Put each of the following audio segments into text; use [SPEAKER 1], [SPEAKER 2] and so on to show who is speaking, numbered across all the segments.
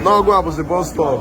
[SPEAKER 1] N'ọgụ a bụzi bus stop.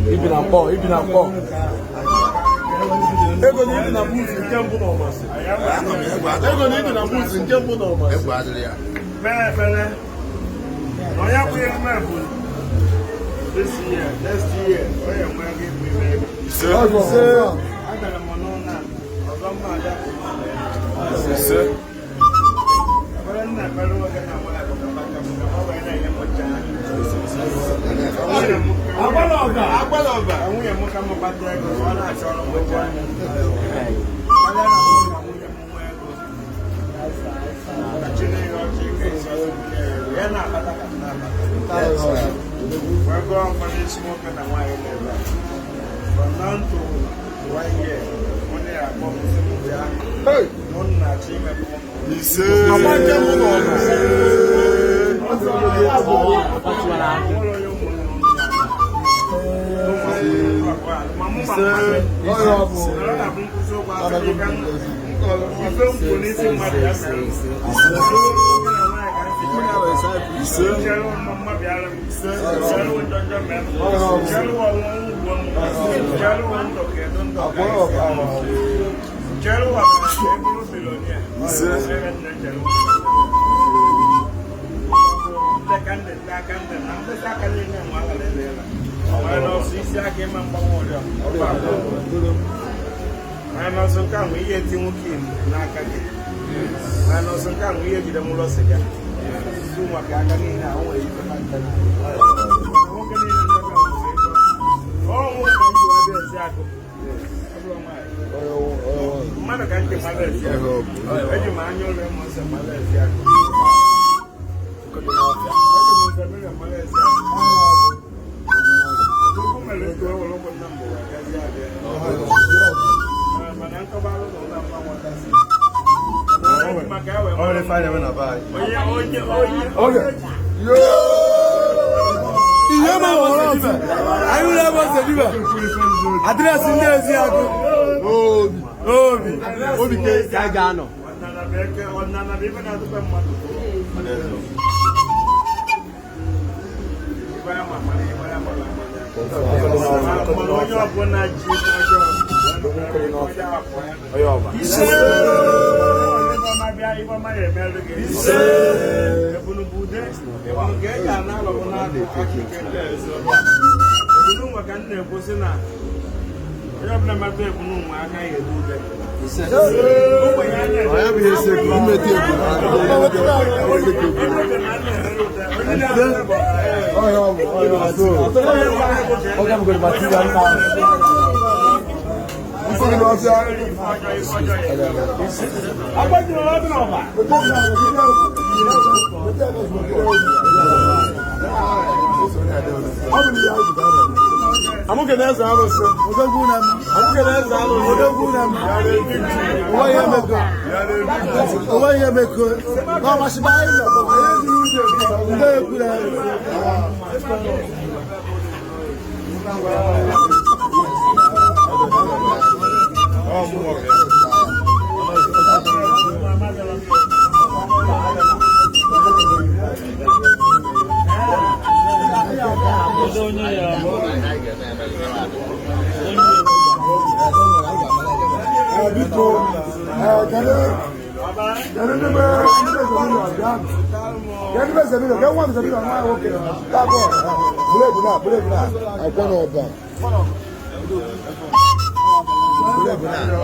[SPEAKER 1] Ibi na mkpọ. Ego na ibi na booth nke mbụ n'ọmasị. Ego na ibi na booth nke mbụ n'ọmasị. Egwu adịrị ya. Mere. Onye akwụghị mme bụ this year, next year, onye nwere gị bụ ime ego. Agara m n'ụlọ ọzọ mma ada bụ ise. Ebere nna ekpere nwoke na nwa ya bụ kapaka m ọ wee na-enye m ọcha anya. Agbalọba. Nwunye m ka m kpata ego ọ na-achọ ọrụ m ọcha anya. Ya na-akpata ka m na-akpata. Wee gụọ mkpata isi nwoke na nwaanyị na-ebe a. From now to 1 year, onye akpọ m si m bịa, mụ na-achọ imepụ ise.
[SPEAKER 2] I